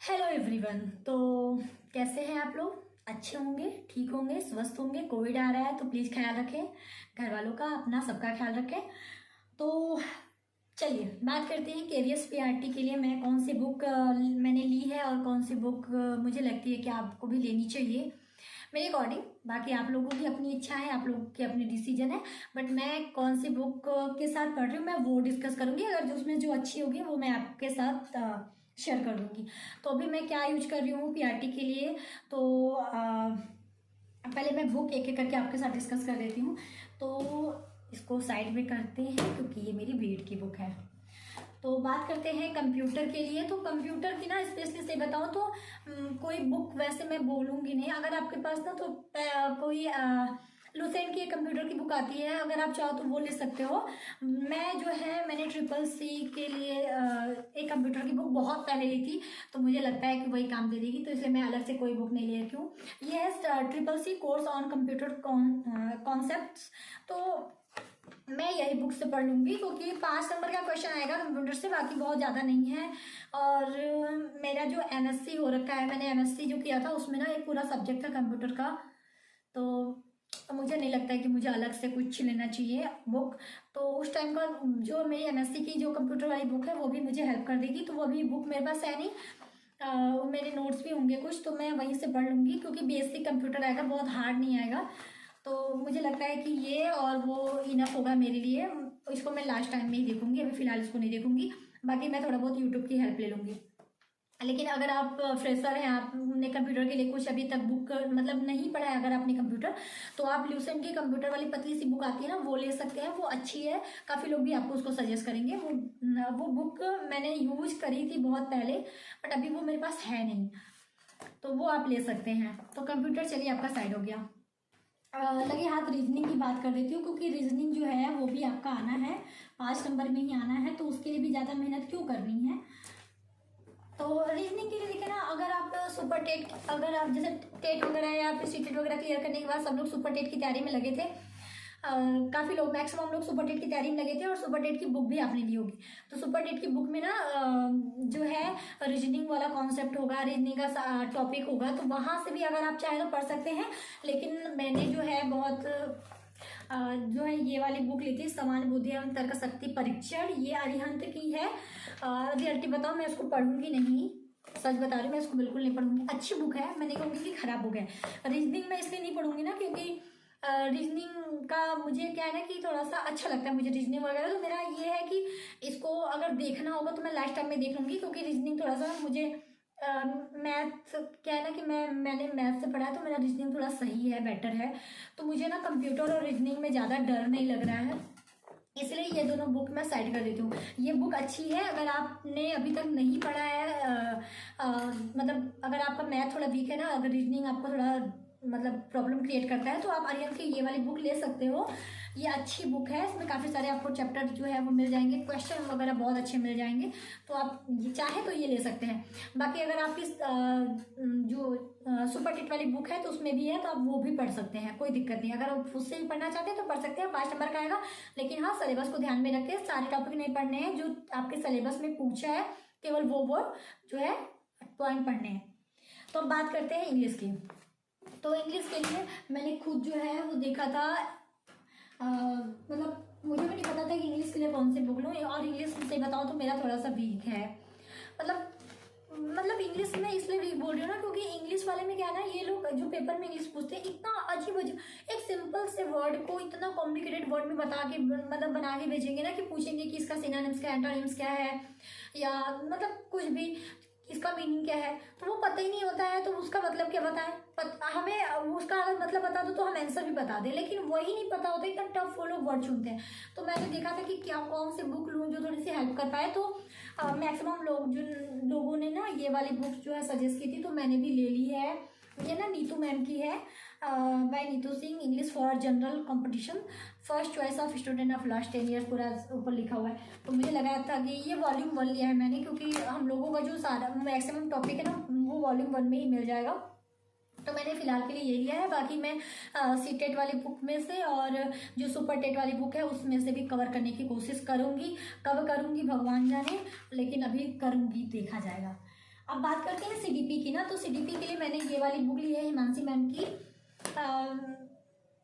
Hello everyone. तो कैसे हैं आप लोग? अच्छे होंगे, ठीक होंगे, स्वस्थ होंगे। कोविड आ रहा है तो प्लीज़ ख्याल रखें, घर वालों का, अपना, सबका ख्याल रखें। तो चलिए बात करते हैं केवीएस पीआरटी के लिए मैं कौन सी बुक मैंने ली है और कौन सी बुक मुझे लगती है कि आपको भी लेनी चाहिए मेरे अकॉर्डिंग। बाकी आप लोगों की अपनी इच्छा है, आप लोगों की अपनी डिसीजन है, बट मैं कौन सी बुक के साथ पढ़ रही हूँ मैं वो डिस्कस करूँगी। अगर जो उसमें जो अच्छी होगी वो मैं आपके साथ शेयर कर दूँगी। तो अभी मैं क्या यूज कर रही हूँ पीआरटी के लिए, तो पहले मैं बुक एक एक करके आपके साथ डिस्कस कर देती हूँ। तो इसको साइड में करते हैं क्योंकि ये मेरी बीएड की बुक है। तो बात करते हैं कंप्यूटर के लिए। तो कंप्यूटर की ना स्पेशली से बताऊँ तो कोई बुक वैसे मैं बोलूँगी नहीं। अगर आपके पास ना तो कोई लुसेंट की कंप्यूटर की बुक आती है, अगर आप चाहो तो वो ले सकते हो। मैं जो है मैंने ट्रिपल सी के लिए एक कंप्यूटर की बुक बहुत पहले ली थी, तो मुझे लगता है कि वही काम दे देगी, तो इसलिए मैं अलग से कोई बुक नहीं ले रही हूँ। ये है triple C course on computer concepts. तो मैं यही बुक से पढ़ लूँगी क्योंकि 5 नंबर का क्वेश्चन आएगा कंप्यूटर से, बाकी बहुत ज़्यादा नहीं है। और मेरा जो एमएससी हो रखा है, मैंने एमएससी जो किया था उसमें ना एक पूरा सब्जेक्ट था कंप्यूटर का, तो मुझे नहीं लगता है कि मुझे अलग से कुछ लेना चाहिए बुक। तो उस टाइम का जो मेरी एमएससी की जो कंप्यूटर वाली बुक है वो भी मुझे हेल्प कर देगी। तो वो अभी बुक मेरे पास है नहीं, मेरे नोट्स भी होंगे कुछ, तो मैं वहीं से पढ़ लूँगी क्योंकि बेसिक कंप्यूटर आएगा, बहुत हार्ड नहीं आएगा। तो मुझे लगता है कि ये और वो इनफ होगा मेरे लिए। इसको मैं लास्ट टाइम में ही देखूंगी, अभी फिलहाल इसको नहीं देखूंगी। बाकी मैं थोड़ा बहुत यूट्यूब की हेल्प ले लूँगी। लेकिन अगर आप फ्रेशर हैं, आपने कंप्यूटर के लिए कुछ अभी तक बुक मतलब नहीं पढ़ा है अगर आपने कंप्यूटर, तो आप ल्यूसेंट की कंप्यूटर वाली पतली सी बुक आती है ना, वो ले सकते हैं। वो अच्छी है, काफ़ी लोग भी आपको उसको सजेस्ट करेंगे। वो बुक मैंने यूज करी थी बहुत पहले, बट अभी वो मेरे पास है नहीं, तो वो आप ले सकते हैं। तो कंप्यूटर चलिए आपका साइड हो गया। लगे हाथ रीजनिंग की बात कर देती हूँ क्योंकि रीजनिंग जो है वो भी आपका आना है, 5 नंबर में ही आना है, तो उसके लिए भी ज़्यादा मेहनत क्यों करनी है। तो रीजनिंग के लिए देखिए ना, अगर आप सुपर टेट, अगर आप जैसे टेट वगैरह या फिर सीटेट वगैरह क्लियर करने के बाद सब लोग सुपर टेट की तैयारी में लगे थे, काफ़ी लोग, मैक्सिमम लोग सुपर टेट की तैयारी में लगे थे और सुपर टेट की बुक भी आपने ली होगी। तो सुपर टेट की बुक में ना जो है रीजनिंग वाला कॉन्सेप्ट होगा, रीजनिंग का टॉपिक होगा, तो वहाँ से भी अगर आप चाहें तो पढ़ सकते हैं। लेकिन मैंने जो है बहुत जो है ये वाली बुक ली थी, समान बुद्धि एवं तर्क शक्ति परीक्षण, ये अरिहंत की है। रियलिटी बताओ, मैं उसको पढ़ूंगी नहीं, सच बता रही हूँ, मैं इसको बिल्कुल नहीं पढ़ूंगी। अच्छी बुक है, मैं नहीं कहूँगी कि खराब बुक है। रीजनिंग मैं इसलिए नहीं पढ़ूंगी ना क्योंकि रीजनिंग का मुझे क्या है ना कि थोड़ा सा अच्छा लगता है मुझे रीजनिंग वगैरह। तो मेरा ये है कि इसको अगर देखना होगा तो मैं लास्ट टाइम में देख लूँगी क्योंकि रीजनिंग थोड़ा सा मुझे मैथ क्या है ना कि मैंने मैथ से पढ़ा है, तो मेरा रीजनिंग थोड़ा सही है, बेटर है। तो मुझे ना कंप्यूटर और रीजनिंग में ज़्यादा डर नहीं लग रहा है, इसलिए ये दोनों बुक मैं साइड कर देती हूँ। ये बुक अच्छी है अगर आपने अभी तक नहीं पढ़ा है, मतलब अगर आपका मैथ थोड़ा वीक है ना, अगर रीजनिंग आपको थोड़ा मतलब प्रॉब्लम क्रिएट करता है, तो आप आर्यन की ये वाली बुक ले सकते हो। ये अच्छी बुक है, इसमें काफ़ी सारे आपको चैप्टर जो है वो मिल जाएंगे, क्वेश्चन वगैरह बहुत अच्छे मिल जाएंगे, तो आप ये चाहे तो ये ले सकते हैं। बाकी अगर आपकी जो सुपर टेट वाली बुक है तो उसमें भी है, तो आप वो भी पढ़ सकते हैं, कोई दिक्कत नहीं। अगर आप उससे भी पढ़ना चाहते हैं तो पढ़ सकते हैं, 5 नंबर का आएगा। लेकिन हाँ, सिलेबस को ध्यान में रख के सारे टॉपिक नहीं पढ़ने हैं जो आपके सिलेबस में पूछा है, केवल वो जो है पॉइंट पढ़ने हैं। तो अब बात करते हैं इंग्लिश की। तो इंग्लिश के लिए मैंने खुद जो है वो देखा था, मतलब मुझे भी नहीं पता था कि इंग्लिश के लिए कौन सी बुक लूँ, और इंग्लिश से बताऊँ तो मेरा थोड़ा सा वीक है। मतलब इंग्लिश में इसलिए वीक बोल रही हूँ ना क्योंकि इंग्लिश वाले में क्या है ना, ये लोग जो पेपर में इंग्लिश पूछते हैं इतना अजीब अजीब, एक सिंपल से वर्ड को इतना कॉम्प्लिकेटेड वर्ड में बता के मतलब बना के भेजेंगे ना कि पूछेंगे कि इसका सिनोनिम्स क्या है, एंटोनिम्स क्या है, या मतलब कुछ भी इसका मीनिंग क्या है, तो वो पता ही नहीं होता है। तो उसका मतलब क्या बताएं, हमें उसका अगर मतलब बता दो तो हम आंसर भी बता दें, लेकिन वही नहीं पता होता, इतना टफ वो लोग वर्ड चुनते हैं। तो मैंने देखा था कि क्या कौन सी बुक लूँ जो थोड़ी सी हेल्प कर पाए। तो मैक्सिमम लोग जिन लोगों ने ना ये वाली बुक जो है सजेस्ट की थी, तो मैंने भी ले ली है। ये ना नीतू मैम की है, by Neetu Singh, English for general competition, first choice of student of last 10 years, पूरा ऊपर लिखा हुआ है। तो मुझे लगा था कि ये वॉल्यूम 1 लिया है मैंने क्योंकि हम लोगों का जो सारा मैक्सिमम टॉपिक है ना वो वॉल्यूम 1 में ही मिल जाएगा। तो मैंने फिलहाल के लिए ये लिया है। बाकी मैं सी टेट वाली बुक में से और जो सुपर टेट वाली बुक है उसमें से भी कवर करने की कोशिश करूँगी। कब करूँगी भगवान जाने, लेकिन अभी करूँगी, देखा जाएगा। अब बात करते हैं सीडीपी की ना। तो सीडीपी के लिए मैंने ये वाली बुक ली है हिमांशी मैम की।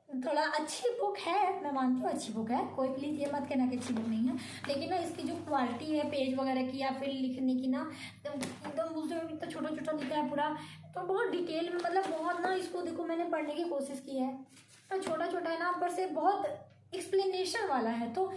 थोड़ा अच्छी बुक है, मैं मानती हूँ अच्छी बुक है, कोई प्लीज़ ये मत कहना कि अच्छी बुक नहीं है, लेकिन ना इसकी जो क्वालिटी है पेज वगैरह की या फिर लिखने की ना, एकदम उसमें इतना छोटा छोटा लिखा है पूरा, तो बहुत डिटेल में, मतलब बहुत ना, इसको देखो मैंने पढ़ने की कोशिश की है, तो छोटा छोटा है ना, ऊपर से बहुत एक्सप्लेनेशन वाला है, तो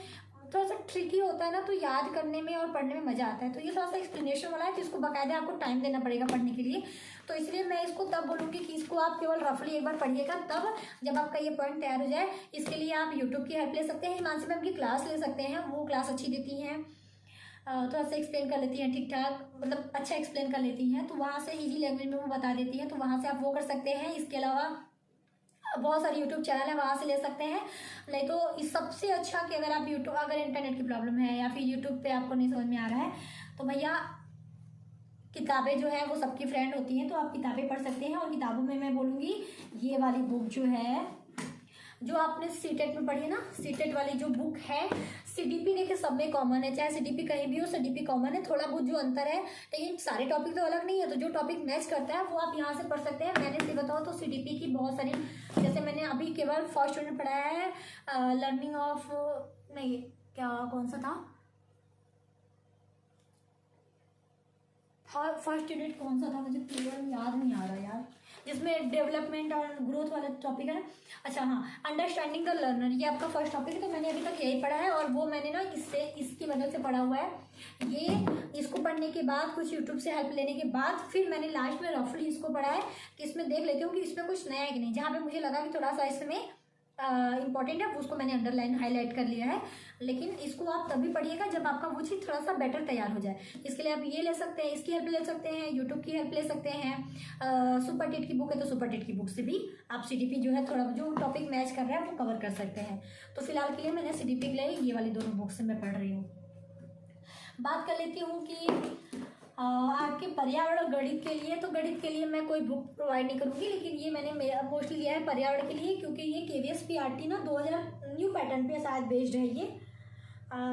थोड़ा सा ट्रिकी होता है ना, तो याद करने में और पढ़ने में मज़ा आता है। तो ये थोड़ा सा एक्सप्लेनेशन वाला है, तो इसको बाकायदा आपको टाइम देना पड़ेगा पढ़ने के लिए। तो इसलिए मैं इसको तब बोलूँगी कि इसको आप केवल रफली एक बार पढ़िएगा, तब जब आपका ये पॉइंट तैयार हो जाए। इसके लिए आप यूट्यूब की हेल्प ले सकते हैं, हिमांशी मैम की क्लास ले सकते हैं, वो क्लास अच्छी देती हैं, थोड़ा सा एक्सप्लेन कर लेती हैं ठीक ठाक, मतलब अच्छा एक्सप्लेन कर लेती हैं, तो वहाँ से ईजी लैंग्वेज में वो बता देती हैं, तो वहाँ से आप वो कर सकते हैं। इसके अलावा बहुत सारे यूट्यूब चैनल है, वहाँ से ले सकते हैं। नहीं तो इस सबसे अच्छा कि अगर आप यूट्यूब, अगर इंटरनेट की प्रॉब्लम है या फिर यूट्यूब पे आपको नहीं समझ में आ रहा है, तो भैया किताबें जो है वो सबकी फ्रेंड होती हैं, तो आप किताबें पढ़ सकते हैं। और किताबों में मैं बोलूँगी ये वाली बुक जो है, जो आपने सीटेट में पढ़ी है ना, सीटेट वाली जो बुक है, सीडीपी देखिए सब में कॉमन है, चाहे सीडीपी कहीं भी हो, सीडीपी कॉमन है, थोड़ा बहुत जो अंतर है, लेकिन सारे टॉपिक तो अलग नहीं है, तो जो टॉपिक मैच करता है वो आप यहाँ से पढ़ सकते हैं। मैंने से बताओ तो सीडीपी की बहुत सारी, जैसे मैंने अभी केवल फर्स्ट यूनिट पढ़ाया है, लर्निंग ऑफ, नहीं क्या कौन सा था, फर्स्ट यूनिट कौन सा था मुझे क्लियर याद नहीं आ रहा यार, जिसमें डेवलपमेंट और ग्रोथ वाला टॉपिक है ना, अच्छा हाँ, अंडरस्टैंडिंग द लर्नर, ये आपका फर्स्ट टॉपिक है। तो मैंने अभी तक यही पढ़ा है, और वो मैंने ना इसकी मदद से पढ़ा हुआ है। ये इसको पढ़ने के बाद, कुछ यूट्यूब से हेल्प लेने के बाद, फिर मैंने लास्ट में रफली इसको पढ़ा है कि इसमें देख लेती हूँ कि इसमें कुछ नया है कि नहीं, जहाँ पे मुझे लगा कि थोड़ा सा इसमें इंपॉर्टेंट है, उसको मैंने अंडरलाइन हाईलाइट कर लिया है। लेकिन इसको आप तभी पढ़िएगा जब आपका वो चीज़ थोड़ा सा बेटर तैयार हो जाए। इसके लिए आप ये ले सकते हैं, इसकी हेल्प ले सकते हैं, यूट्यूब की हेल्प ले सकते हैं, सुपर टेट की बुक है तो सुपर टेट की बुक से भी आप सीडीपी जो है थोड़ा जो टॉपिक मैच कर रहा है वो कवर कर सकते हैं। तो फिलहाल के लिए मैंने सीडीपी के लिए ये वाली दोनों बुक्स मैं पढ़ रही हूँ। बात कर लेती हूँ कि आपके पर्यावरण और गणित के लिए, तो गणित के लिए मैं कोई बुक प्रोवाइड नहीं करूँगी, लेकिन ये मैंने मोस्टली लिया है पर्यावरण के लिए, क्योंकि ये KVS PRT ना 2000 न्यू पैटर्न पे शायद बेस्ड है।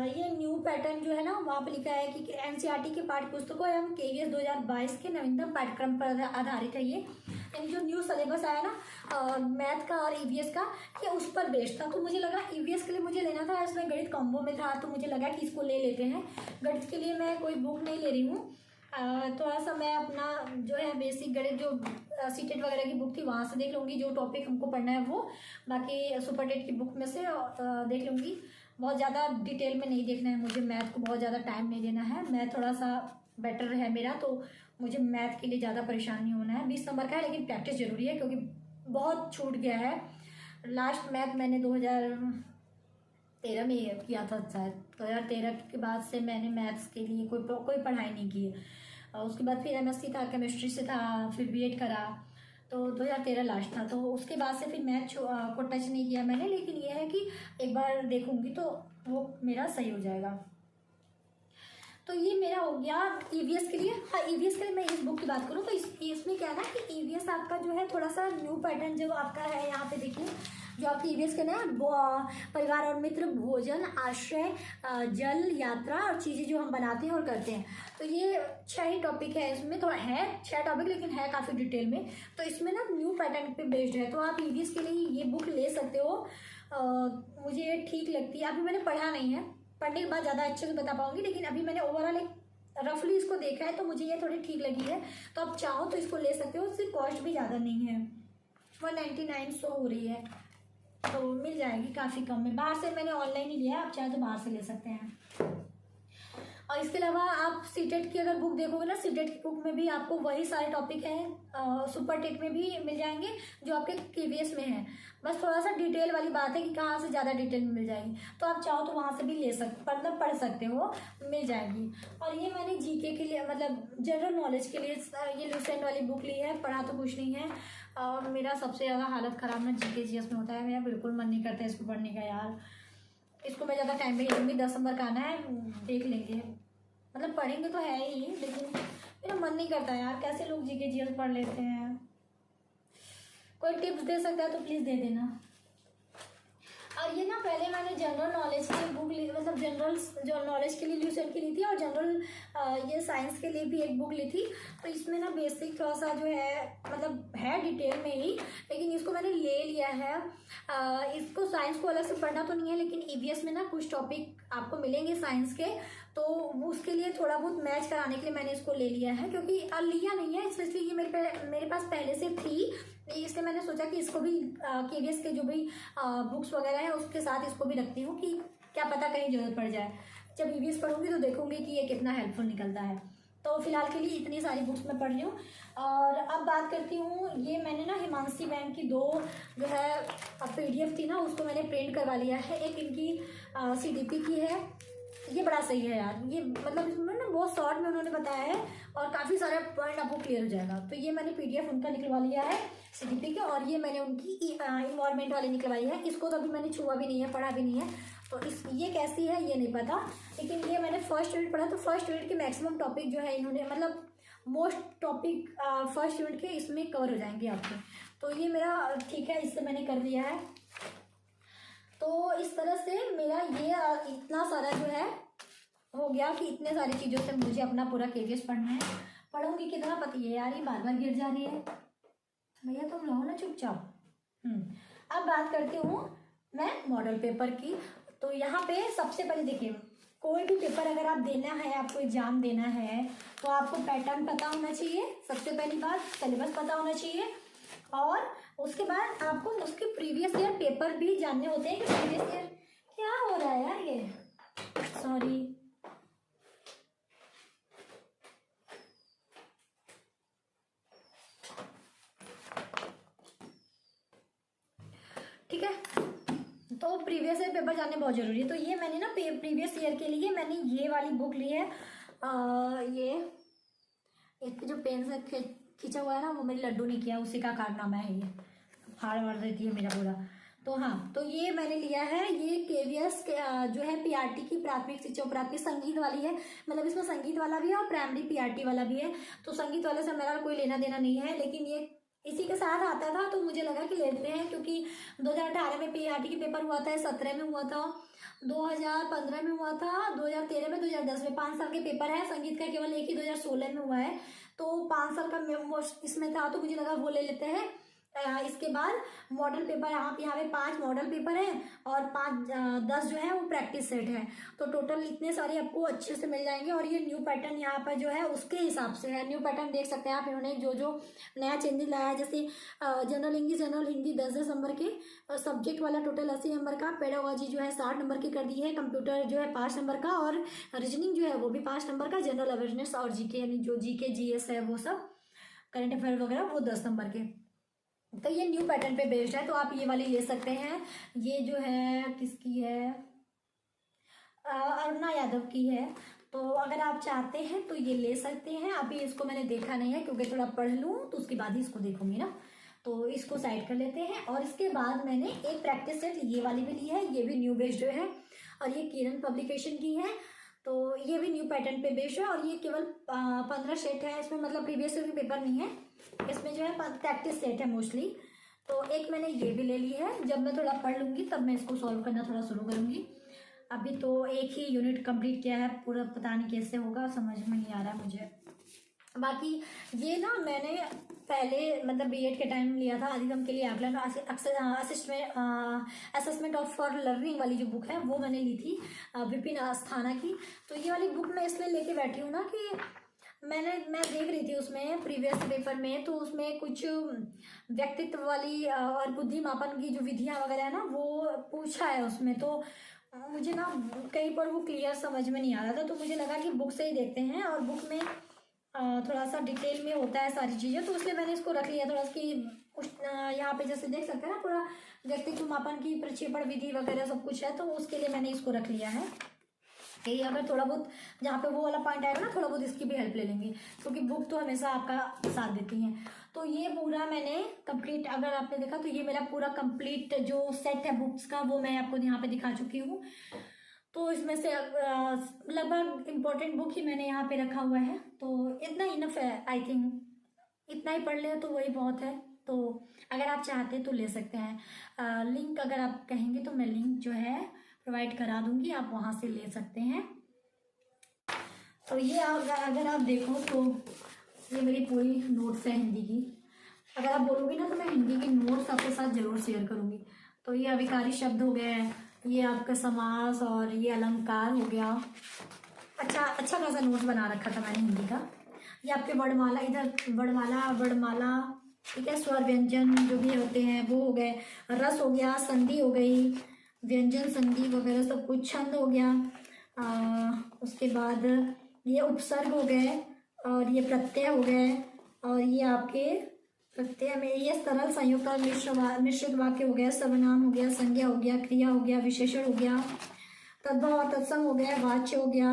ये न्यू पैटर्न जो है ना, वहाँ पे लिखा है कि NCERT के पाठ्य पुस्तकों एवं KVS 2022 के नवीनतम पाठ्यक्रम पर आधारित है। ये यानी जो न्यू सिलेबस आया ना मैथ का और EVS का, ये उस पर बेस्ड था। तो मुझे लगा EVS के लिए मुझे लेना था, इसमें गणित कॉम्बो में था, तो मुझे लगा कि इसको ले लेते हैं। गणित के लिए मैं कोई बुक नहीं ले रही हूँ, थोड़ा सा मैं अपना जो है बेसिक गणित जो सीटेट वगैरह की बुक थी वहाँ से देख लूँगी, जो टॉपिक हमको पढ़ना है वो, बाकी सुपर टेट की बुक में से देख लूँगी। बहुत ज़्यादा डिटेल में नहीं देखना है मुझे, मैथ को बहुत ज़्यादा टाइम नहीं देना है, मैथ थोड़ा सा बेटर है मेरा, तो मुझे मैथ के लिए ज़्यादा परेशान नहीं होना है। 20 नंबर का है, लेकिन प्रैक्टिस ज़रूरी है क्योंकि बहुत छूट गया है। लास्ट मैथ मैंने 2013 में किया था शायद, 2013 के बाद से मैंने मैथ्स के लिए कोई पढ़ाई नहीं की है। उसके बाद फिर MSc था, केमिस्ट्री से था, फिर B.Ed करा, तो 2013 लास्ट था, तो उसके बाद से फिर मैथ को टच नहीं किया मैंने। लेकिन ये है कि एक बार देखूंगी तो वो मेरा सही हो जाएगा। तो ये मेरा हो गया EVS के लिए। हाँ, EVS के लिए मैं इस बुक की बात करूँ तो इसमें क्या है ना कि EVS आपका जो है थोड़ा सा न्यू पैटर्न जो आपका है, यहाँ पे देखिए जो आपके EVS के ना परिवार और मित्र, भोजन, आश्रय, जल, यात्रा और चीज़ें जो हम बनाते हैं और करते हैं, तो ये 6 ही टॉपिक है। इसमें तो है 6 टॉपिक, लेकिन है काफ़ी डिटेल में, तो इसमें ना न्यू पैटर्न पे बेस्ड है, तो आप EVS के लिए ये बुक ले सकते हो। मुझे ठीक लगती है, अभी मैंने पढ़ा नहीं है, पढ़ने के बाद ज़्यादा अच्छे से बता पाऊंगी, लेकिन अभी मैंने ओवरऑल एक रफली इसको देखा है, तो मुझे ये थोड़ी ठीक लगी है। तो आप चाहो तो इसको ले सकते हो, इसकी कॉस्ट भी ज़्यादा नहीं है, 199 सौ हो रही है, तो मिल जाएगी काफ़ी कम में। बाहर से मैंने ऑनलाइन ही लिया है, आप चाहे तो बाहर से ले सकते हैं। और इसके अलावा आप सीटेट की अगर बुक देखोगे ना, सीटेट की बुक में भी आपको वही सारे टॉपिक हैं, सुपर टेट में भी मिल जाएंगे जो आपके KVS में है। बस थोड़ा सा डिटेल वाली बात है कि कहाँ से ज़्यादा डिटेल में मिल जाएगी, तो आप चाहो तो वहाँ से भी ले मतलब पढ़ सकते हो, मिल जाएगी। और ये मैंने GK के लिए, मतलब जनरल नॉलेज के लिए ये लूसेंट वाली बुक ली है, पढ़ा तो कुछ नहीं है। और मेरा सबसे ज़्यादा हालत ख़राब ना GK GS में होता है, मेरा बिल्कुल मन नहीं करता है इसको पढ़ने का यार। इसको मैं ज़्यादा टाइम भी नहीं दूँगी, 10 नंबर का आना है, देख लेंगे, मतलब पढ़ेंगे तो है ही, लेकिन मेरा मन नहीं करता यार। कैसे लोग GK GS पढ़ लेते हैं, कोई टिप्स दे सकता है तो प्लीज़ दे देना। और ये ना पहले मैंने जनरल नॉलेज की बुक ली, मतलब जनरल जो नॉलेज के लिए ल्यूसेंट की ली थी, और जनरल ये साइंस के लिए भी एक बुक ली थी। तो इसमें ना बेसिक थोड़ा सा जो है मतलब है डिटेल में ही, लेकिन इसको मैंने ले लिया है। इसको साइंस को अलग से पढ़ना तो नहीं है, लेकिन ईवीएस में ना कुछ टॉपिक आपको मिलेंगे साइंस के, तो उसके लिए थोड़ा बहुत मैच कराने के लिए मैंने इसको ले लिया है। क्योंकि लिया नहीं है स्पेशली, ये मेरे पास पहले से थी, इसलिए मैंने सोचा कि इसको भी केवीएस के जो भी बुक्स वगैरह है उसके साथ इसको भी रखती हूँ, कि क्या पता कहीं जरूरत पड़ जाए। जब ईवीएस पढ़ूंगी तो देखूंगी कि ये कितना हेल्पफुल निकलता है। तो फिलहाल के लिए इतनी सारी बुक्स मैं पढ़ रही हूँ। और अब बात करती हूँ, ये मैंने ना हिमांशी मैम की 2 जो है PDF थी ना, उसको मैंने प्रिंट करवा लिया है। एक इनकी CDP की है, ये बड़ा सही है यार, ये मतलब इसमें ना बहुत शॉर्ट में उन्होंने बताया है और काफ़ी सारे पॉइंट आपको क्लियर हो जाएगा। तो ये मैंने PDF उनका निकलवा लिया है CDP के, और ये मैंने उनकी इन्वायरमेंट वाली निकलवाई है। इसको तो अभी मैंने छुआ भी नहीं है, पढ़ा भी नहीं है, तो ये कैसी है ये नहीं पता, लेकिन ये मैंने फर्स्ट यूनिट पढ़ा। तो फर्स्ट यूनिट के मैक्सिमम टॉपिक जो है इन्होंने मतलब मोस्ट टॉपिक फर्स्ट यूनिट के इसमें कवर हो जाएंगे आपके। तो ये मेरा ठीक है, इससे मैंने कर दिया है। तो इस तरह से मेरा ये इतना सारा जो है हो गया कि इतने सारी चीज़ों से मुझे अपना पूरा केवीएस पढ़ना है। पढ़ूंगी कितना पता है यार, ये बार बार गिर जा रही है। भैया तुम रहो ना चुपचाप। अब बात करती हूँ मैं मॉडल पेपर की। तो यहाँ पे सबसे पहले देखिए, कोई भी पेपर अगर आप देना है, आपको एग्जाम देना है, तो आपको पैटर्न पता होना चाहिए। सबसे पहली बात सिलेबस पता होना चाहिए, और उसके बाद आपको उसके प्रीवियस ईयर पेपर भी जानने होते हैं कि प्रीवियस ईयर क्या हो रहा है यार, ये सॉरी। ठीक है, तो प्रीवियस ईयर पेपर जानने बहुत जरूरी है। तो ये मैंने ना प्रीवियस ईयर के लिए मैंने ये वाली बुक ली है। ये एक जो पेन से खींचा हुआ है ना, वो मेरी लड्डू ने किया, उसी का कारनामा है ये, हार मार देती है मेरा पूरा। तो हाँ, तो ये मैंने लिया है, ये केवीएस जो है PRT की प्राथमिक शिक्षा प्राथमिक संगीत वाली है। मतलब इसमें संगीत वाला भी है और प्राइमरी PRT वाला भी है। तो संगीत वाले से मेरा कोई लेना देना नहीं है, लेकिन ये इसी के साथ आता था तो मुझे लगा कि लेते हैं, क्योंकि 2018 में PRT की पेपर हुआ था, 17 में हुआ था, 2015 में हुआ था, 2013 में, 2010 में। 5 साल के पेपर है। संगीत का केवल एक ही 2016 में हुआ है, तो 5 साल का इसमें था, तो मुझे लगा वो ले लेते हैं। इसके बाद मॉडल पेपर, यहाँ पे 5 मॉडल पेपर हैं और 10 जो है वो प्रैक्टिस सेट है। तो टोटल इतने सारे आपको अच्छे से मिल जाएंगे। और ये न्यू पैटर्न यहाँ पर जो है उसके हिसाब से है। न्यू पैटर्न देख सकते हैं आप, इन्होंने जो जो नया चेंजेस लाया है, जैसे general English general Hindi 10 number के, सब्जेक्ट वाला टोटल 80 नंबर का, पेडागोजी जो है 60 नंबर की कर दी है, कंप्यूटर जो है 5 नंबर का, और रीजनिंग जो है वो भी 5 नंबर का, जनरल अवेयरनेस और जीके यानी जो जीके GS है वो सब, करंट अफेयर वगैरह वो 10 नंबर के। तो ये न्यू पैटर्न पे बेस्ड है, तो आप ये वाले ले सकते हैं। ये जो है किसकी है, अरुणा यादव की है। तो अगर आप चाहते हैं तो ये ले सकते हैं। अभी इसको मैंने देखा नहीं है, क्योंकि थोड़ा पढ़ लूँ तो उसके बाद ही इसको देखूंगी ना, तो इसको साइड कर लेते हैं। और इसके बाद मैंने एक प्रैक्टिस सेट ये वाली भी ली है, ये भी न्यू बेस्ड जो है, और ये किरण पब्लिकेशन की है। तो ये भी न्यू पैटर्न पे बेस्ड है, और ये केवल 15 सेट है इसमें, मतलब प्रीवियस ईयर के पेपर नहीं है इसमें, जो है प्रैक्टिस सेट है मोस्टली। तो एक मैंने ये भी ले ली है, जब मैं थोड़ा पढ़ लूँगी तब मैं इसको सॉल्व करना थोड़ा शुरू करूँगी। अभी तो एक ही यूनिट कंप्लीट किया है, पूरा पता नहीं कैसे होगा, समझ में नहीं आ रहा मुझे। बाकी ये ना मैंने पहले मतलब बीएड के टाइम लिया था, अधिगम के लिए आकलन असेसमेंट ऑफ फॉर लर्निंग वाली जो बुक है वो मैंने ली थी विपिन अस्थाना की। तो ये वाली बुक मैं इसलिए लेके बैठी हूँ ना कि मैं देख रही थी उसमें प्रीवियस पेपर में, तो उसमें कुछ व्यक्तित्व वाली और बुद्धि मापन की जो विधियाँ वगैरह है ना वो पूछा है उसमें। तो मुझे ना कहीं पर वो क्लियर समझ में नहीं आ रहा था, तो मुझे लगा कि बुक से ही देखते हैं, और बुक में थोड़ा सा डिटेल में होता है सारी चीज़ें, तो इसलिए मैंने इसको रख लिया थोड़ा कि यहाँ पे जैसे देख सकते हैं ना पूरा व्यक्तित्व मापन की प्रक्षेपण विधि वगैरह सब कुछ है, तो उसके लिए मैंने इसको रख लिया है कि अगर थोड़ा बहुत जहाँ पे वो वाला पॉइंट आएगा ना, थोड़ा बहुत इसकी भी हेल्प ले लेंगे, क्योंकि बुक तो हमेशा आपका साथ देती हैं। तो ये पूरा मैंने कंप्लीट, अगर आपने देखा तो ये मेरा पूरा कंप्लीट जो सेट है बुक्स का वो मैं आपको यहाँ पे दिखा चुकी हूँ। तो इसमें से लगभग इम्पोर्टेंट बुक ही मैंने यहाँ पे रखा हुआ है, तो इतना इनफ है। आई थिंक इतना ही पढ़ ले तो वही बहुत है। तो अगर आप चाहते हैं तो ले सकते हैं। लिंक अगर आप कहेंगे तो मैं लिंक जो है प्रोवाइड करा दूंगी, आप वहाँ से ले सकते हैं। तो ये अगर आप देखो तो ये मेरी पूरी नोट्स है हिंदी की। अगर आप बोलोगे ना तो मैं हिंदी की नोट्स आपके साथ जरूर शेयर करूंगी। तो ये अविकारी शब्द हो गए, ये आपका समास और ये अलंकार हो गया। अच्छा खासा नोट्स बना रखा था मैंने हिंदी का। ये आपके वर्णमाला, इधर वर्णमाला ठीक है, स्वर व्यंजन जो भी होते हैं वो हो गए, रस हो गया, संधि हो गई, व्यंजन संधि वगैरह सब कुछ, छंद हो गया, उसके बाद ये उपसर्ग हो गए, और ये प्रत्यय हो गए, और ये आपके प्रत्यय में ये सरल संयुक्त और मिश्रित वाक्य हो गया, सर्वनाम हो गया, संज्ञा हो गया, क्रिया हो गया, विशेषण हो गया, तद्भव और तत्सम हो गया, वाच्य हो गया,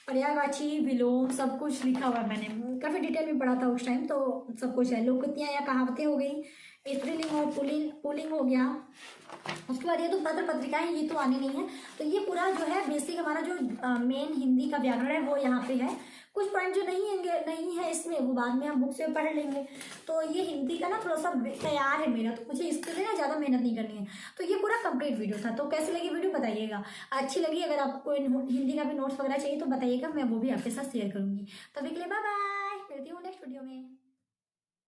पर्यायवाची, विलोम, सब कुछ लिखा हुआ है। मैंने काफ़ी डिटेल में पढ़ा था उस टाइम, तो सब कुछ है। लोकोक्तियाँ या कहावतें हो गई, स्त्रीलिंग और पुल्लिंग हो गया। उसके बाद ये तो पत्र पत्रिकाएं, ये तो आने नहीं है। तो ये पूरा जो है बेसिक हमारा जो मेन हिंदी का व्याकरण है वो यहाँ पे है। कुछ पॉइंट जो नहीं है इसमें, वो बाद में हम बुक से पढ़ लेंगे। तो ये हिंदी का ना थोड़ा सा तैयार है मेरा, तो मुझे इसके लिए ना ज़्यादा मेहनत नहीं करनी है। तो ये पूरा कंप्लीट वीडियो था। तो कैसी लगी वीडियो बताइएगा, अच्छी लगी, अगर आपको हिंदी का भी नोट्स वगैरह चाहिए तो बताइएगा, मैं वो भी आपके साथ शेयर करूँगी। तो अभी के लिए बाय बाय, मिलती हूँ नेक्स्ट वीडियो में।